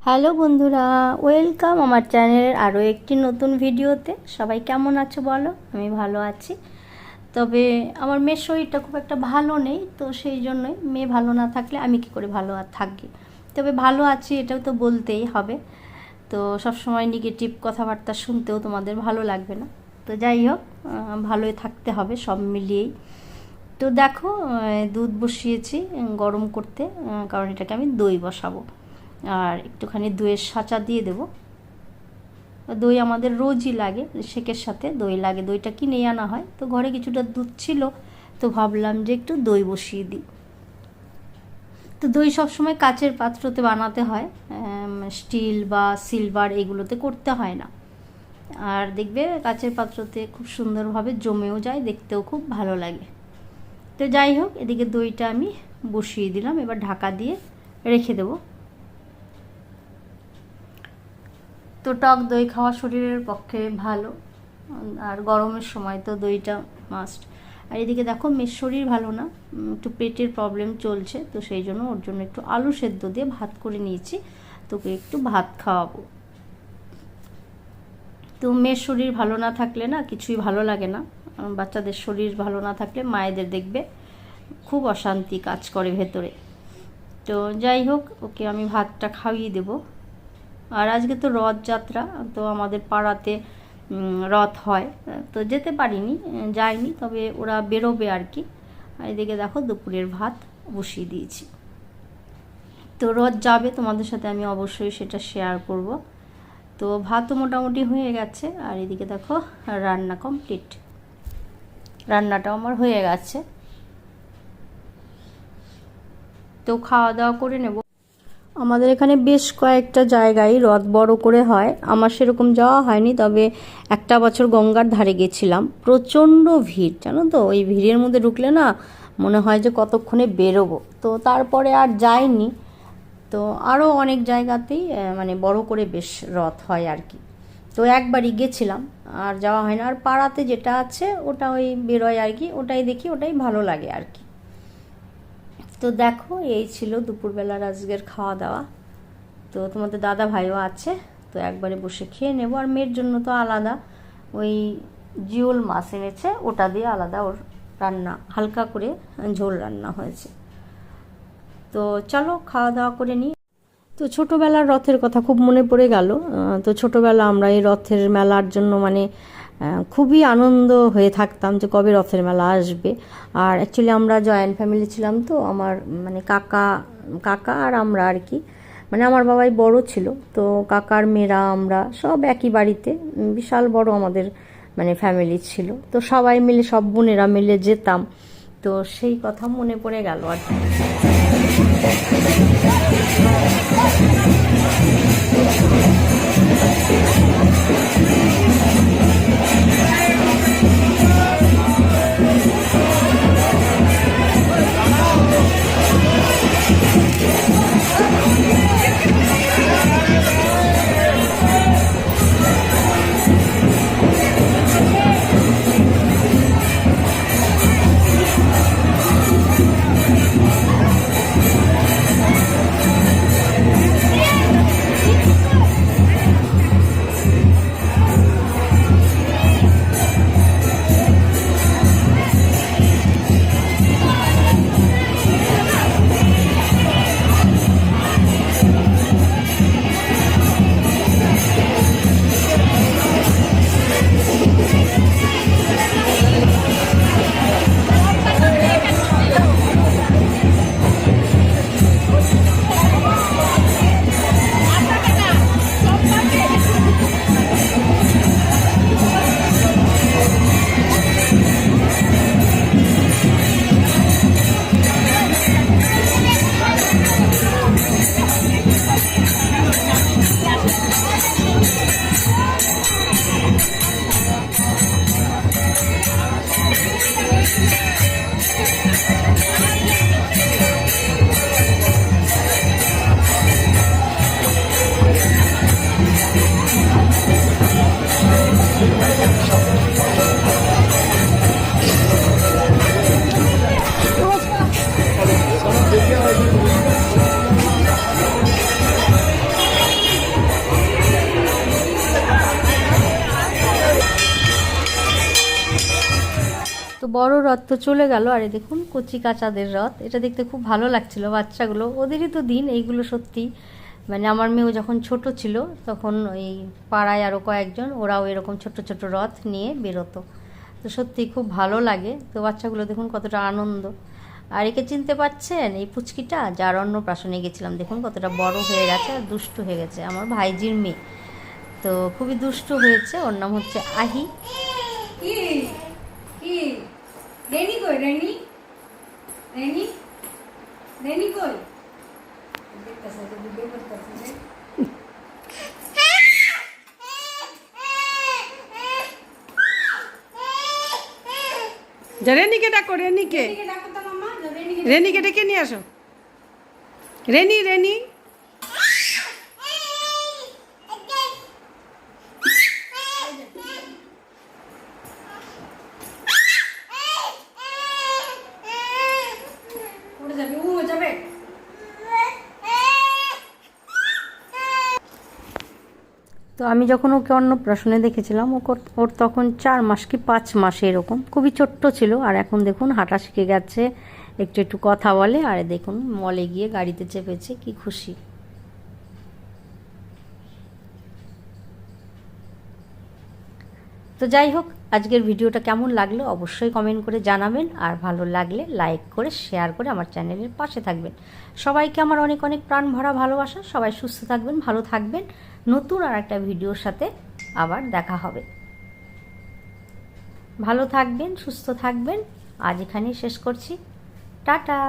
Hello বন্ধুরা, welcome আমার চ্যানেলের আরও একটি নতুন ভিডিওতে। সবাই কেমন আছো বলো? আমি ভালো আছি। তবে আমার মেয়ের শরীরটা খুব একটা ভালো নেই, তো সেই জন্যই মেয়ে ভালো না থাকলে আমি কি করে ভালো আর থাকি। তবে ভালো আছি এটাও তো বলতেই হবে। তো সবসময় নেগেটিভ কথাবার্তা শুনতেও তোমাদের ভালো লাগবে না। তো যাই হোক, ভালোই থাকতে হবে সব মিলিয়েই। তো দেখো, দুধ বসিয়েছি গরম করতে, কারণ এটাকে আমি দই বসাবো। আর একটুখানি দইয়ের সাঁচা দিয়ে দেব। দই আমাদের রোজই লাগে, শেকের সাথে দই লাগে। দইটা কিনেই আনা হয়, তো ঘরে কিছুটা দুধ ছিল, তো ভাবলাম যে একটু দই বসিয়ে দিই। তো দই সবসময় কাচের পাত্রতে বানাতে হয়, স্টিল বা সিলভার এগুলোতে করতে হয় না। আর দেখবে কাচের পাত্রতে খুব সুন্দরভাবে জমেও যায়, দেখতেও খুব ভালো লাগে। তো যাই হোক, এদিকে দইটা আমি বসিয়ে দিলাম, এবার ঢাকা দিয়ে রেখে দেবো। তো টক দই খাওয়া শরীরের পক্ষে ভালো, আর গরমের সময় তো দইটা মাস্ট। আর এদিকে দেখো, মেয়ের শরীর ভালো না, একটু পেটের প্রবলেম চলছে, তো সেই জন্য ওর জন্য একটু আলু সেদ্ধ দিয়ে ভাত করে নিয়েছি। তোকে একটু ভাত খাওয়াবো। তো মেয়ের শরীর ভালো না থাকলে না কিছুই ভালো লাগে না। বাচ্চাদের শরীর ভালো না থাকলে মায়েদের দেখবে খুব অশান্তি কাজ করে ভেতরে। তো যাই হোক, ওকে আমি ভাতটা খাইয়ে দেবো। আর আজকে তো রথযাত্রা, তো আমাদের পাড়াতে রথ হয়, তো যেতে পারিনি, যাইনি, তবে ওরা বেরোবে আর কি। আর এদিকে দেখো দুপুরের ভাত বসিয়ে দিয়েছি। তো রথ যাবে, তোমাদের সাথে আমি অবশ্যই সেটা শেয়ার করব। তো ভাতও মোটামুটি হয়ে গেছে, আর এদিকে দেখো রান্না কমপ্লিট, রান্নাটাও আমার হয়ে গেছে। তো খাওয়া দাওয়া করে নেব। আমাদের এখানে বেশ কয়েকটা জায়গায় রথ বড় করে হয়, আমার সেরকম যাওয়া হয়নি, তবে একটা বছর গঙ্গার ধারে গেছিলাম। প্রচণ্ড ভিড়, জানো তো, ওই ভিড়ের মধ্যে ঢুকলে না মনে হয় যে কতক্ষণে বেরোবো। তো তারপরে আর যাইনি। তো আরও অনেক জায়গাতেই মানে বড় করে বেশ রথ হয় আর কি। তো একবারই গেছিলাম, আর যাওয়া হয় না। আর পাড়াতে যেটা আছে ওটা ওই বেরোয় আর কি, ওটাই দেখি, ওটাই ভালো লাগে আর কি। তো দেখো, এই ছিল দুপুরবেলার আজকের খাওয়া দাওয়া। তো তোমাদের দাদা ভাইও আছে, তো একবারে বসে খেয়ে নেবো। আর মেয়ের জন্য তো আলাদা ওই জিওল মাছ এনেছে, ওটা দিয়ে আলাদা ওর রান্না, হালকা করে ঝোল রান্না হয়েছে। তো চলো খাওয়া দাওয়া করে নিই। তো ছোটোবেলার রথের কথা খুব মনে পড়ে গেল। তো ছোটোবেলা আমরা এই রথের মেলার জন্য মানে খুবই আনন্দ হয়ে থাকতাম যে কবে রথের মেলা আসবে। আর অ্যাকচুয়ালি আমরা জয়েন্ট ফ্যামিলি ছিলাম, তো আমার মানে কাকা আর আমরা আর কি, মানে আমার বাবাই বড় ছিল, তো কাকার মেয়েরা আমরা সব একই বাড়িতে, বিশাল বড় আমাদের মানে ফ্যামিলি ছিল। তো সবাই মিলে, সব বোনেরা মিলে যেতাম। তো সেই কথা মনে পড়ে গেল আর কি। বড় রথ তো চলে গেল, আর এই দেখুন কচি কাচাদের রথ। এটা দেখতে খুব ভালো লাগছিল, বাচ্চাগুলো, ওদেরই তো দিন এইগুলো সত্যি। মানে আমার মেয়েও যখন ছোট ছিল তখন ওই পাড়ায় আরও কয়েকজন, ওরাও এরকম ছোট ছোট রথ নিয়ে বেরোতো। তো সত্যি খুব ভালো লাগে। তো বাচ্চাগুলো দেখুন কতটা আনন্দ। আর একে চিনতে পারছেন, এই পুচকিটা যার অন্নপ্রাশনে গেছিলাম, দেখুন কতটা বড় হয়ে গেছে আর দুষ্টু হয়ে গেছে, আমার ভাইজির মেয়ে। তো খুবই দুষ্টু হয়েছে। ওর নাম হচ্ছে আহি। রেনি কই? রেনি রেনি রেনি কই? রেনিকে ডাকো, রেনিকে। রেনিকে ডেকে নিয়ে আসো। Renee, Renee. তো আমি যখন ওকে অন্নপ্রাশনে দেখেছিলাম, ওর তখন 4 মাস কি 5 মাস এরকম, খুবই ছোট্ট ছিল। আর এখন দেখুন হাঁটা শিখে গেছে, একটু একটু কথা বলে। আর দেখুন মলে গিয়ে গাড়িতে চেপেছে, কি খুশি। তো যাই হোক, আজকের ভিডিওটা কেমন লাগলো অবশ্যই কমেন্ট করে জানাবেন, আর ভালো লাগলে লাইক করে শেয়ার করে আমার চ্যানেলের পাশে থাকবেন। সবাইকে আমার অনেক অনেক প্রাণ ভরা ভালোবাসা। সবাই সুস্থ থাকবেন, ভালো থাকবেন। নতুন আর একটা ভিডিওর সাথে আবার দেখা হবে। ভালো থাকবেন, সুস্থ থাকবেন। আজ এখানেই শেষ করছি। টাটা।